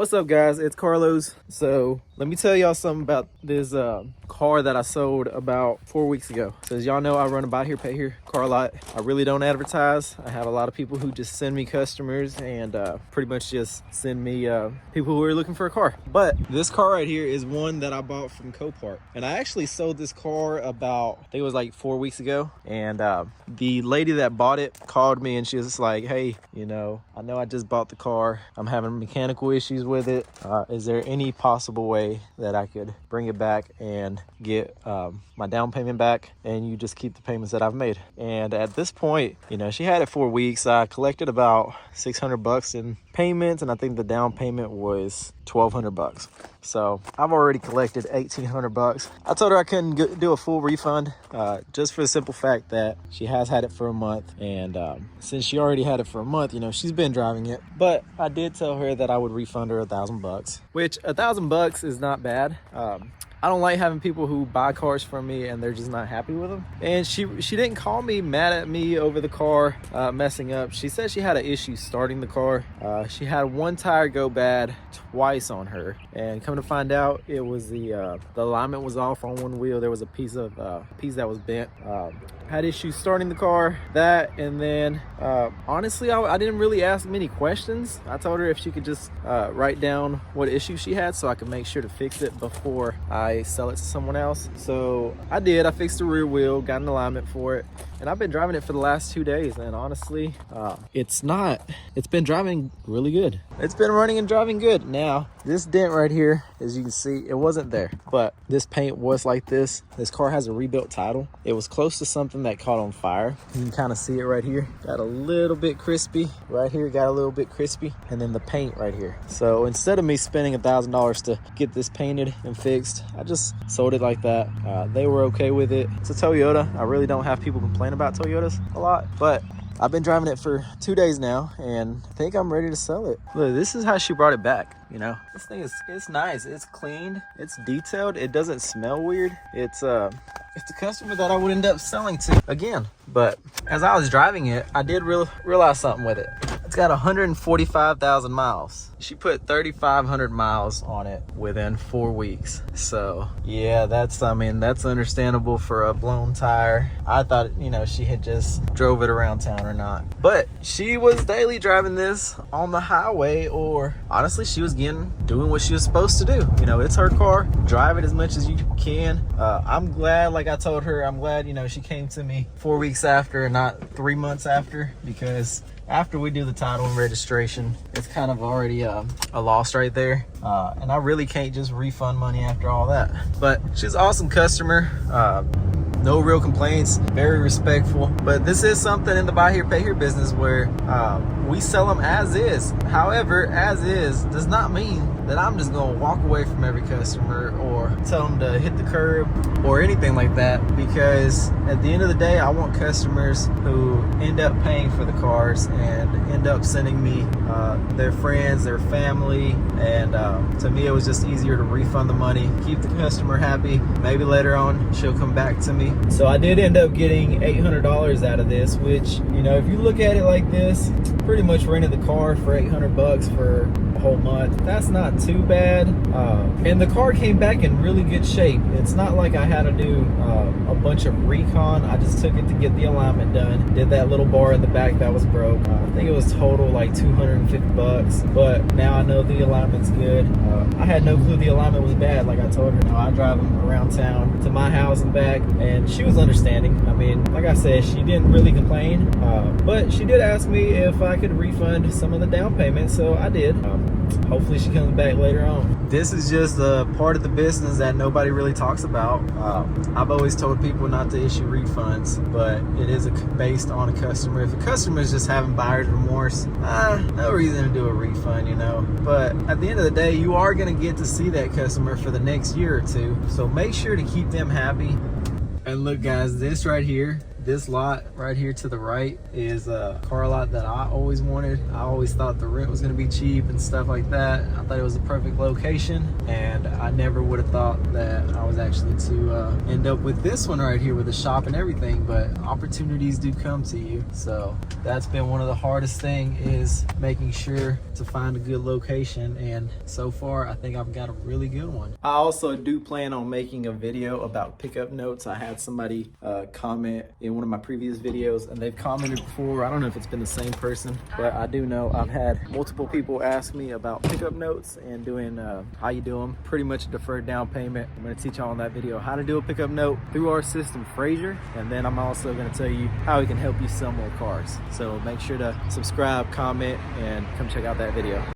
What's up, guys? It's Carlos. So let me tell y'all something about this car that I sold about 4 weeks ago. So as y'all know, I run a buy here, pay here car lot. I really don't advertise. I have a lot of people who just send me customers and pretty much just send me people who are looking for a car. But this car right here is one that I bought from Copart. And I actually sold this car about, I think it was like 4 weeks ago. And the lady that bought it called me and she was just like, hey, you know I just bought the car. I'm having mechanical issues with it. Is there any possible way that I could bring it back and get my down payment back and you just keep the payments that I've made? And at this point, she had it 4 weeks. I collected about $600 in payments, and I think the down payment was $1,200. So I've already collected $1,800. I told her I couldn't do a full refund, just for the simple fact that she has had it for a month, and since she already had it for a month, she's been driving it. But I did tell her that I would refund her $1,000, which $1,000 is not bad. I don't like having people who buy cars from me and they're just not happy with them. And she didn't call me mad at me over the car messing up. She said she had an issue starting the car. She had one tire go bad twice on her, and come to find out, it was the alignment was off on one wheel. There was a piece that was bent. Had issues starting the car, and then honestly, I didn't really ask many questions. I told her if she could just write down what issue she had so I could make sure to fix it before I sell it to someone else. So I did. I fixed the rear wheel, got an alignment for it, and I've been driving it for the last 2 days, and honestly, it's been driving really good. It's been running and driving good. Now, this dent right here, as you can see, it wasn't there, but this paint was like this. This car has a rebuilt title. It was close to something that caught on fire. You can kind of see it right here. Got a little bit crispy. Right here, got a little bit crispy. And then the paint right here. So instead of me spending $1,000 to get this painted and fixed, I just sold it like that. They were okay with it. It's a Toyota. I really don't have people complain about Toyotas a lot, but I've been driving it for 2 days now, and I think I'm ready to sell it. Look, this is how she brought it back. This thing it's nice. It's clean. It's detailed. It doesn't smell weird. It's a customer that I would end up selling to again. But as I was driving it, I did realize something with it. It's got 145,000 miles. She put 3,500 miles on it within 4 weeks. So yeah, that's understandable for a blown tire. I thought, she had just drove it around town or not. But she was daily driving this on the highway, or honestly, she was doing what she was supposed to do. It's her car. Drive it as much as you can. I'm glad, like I told her, I'm glad, she came to me 4 weeks after and not 3 months after, because after we do the title and registration, it's kind of already a loss right there. And I really can't just refund money after all that. But she's an awesome customer. No real complaints, very respectful. But this is something in the buy here, pay here business where we sell them as is. However, as is does not mean that I'm just gonna walk away from every customer or tell them to hit the curb or anything like that, because at the end of the day, I want customers who end up paying for the cars and end up sending me their friends, their family, and to me it was just easier to refund the money, keep the customer happy. Maybe later on she'll come back to me. So I did end up getting $800 out of this, which, if you look at it like this, pretty much rented the car for $800 for a whole month. That's not too bad. And the car came back in really good shape. It's not like I had to do a bunch of recon. I just took it to get the alignment done. Did that little bar in the back that was broke. I think it was total like $250, but now I know the alignment's good. I had no clue the alignment was bad. Like I told her, I drive them around town to my house and back, and she was understanding. Like I said, she didn't really complain, but she did ask me if I could refund some of the down payment, so I did. Hopefully she comes back later on. This is just a part of the business that nobody really talks about. I've always told people not to issue refunds, but it is based on a customer. If a customer is just having buyer's remorse, no reason to do a refund, But at the end of the day, you are going to get to see that customer for the next year or two, so make sure to keep them happy. And look, guys, this right here, This lot right here to the right is a car lot that I always wanted. I always thought the rent was gonna be cheap and stuff like that. I thought it was a perfect location, and I never would have thought that I was actually to end up with this one right here with the shop and everything, but opportunities do come to you. So that's been one of the hardest thing, is making sure to find a good location, and so far I think I've got a really good one. I also do plan on making a video about pickup notes. I had somebody comment in one of my previous videos, and they've commented before. I don't know if it's been the same person, but I do know I've had multiple people ask me about pickup notes and doing how you do them. Pretty much a deferred down payment. I'm going to teach y'all in that video how to do a pickup note through our system, Frazier, and then I'm also going to tell you how we can help you sell more cars. So make sure to subscribe, comment, and come check out that video.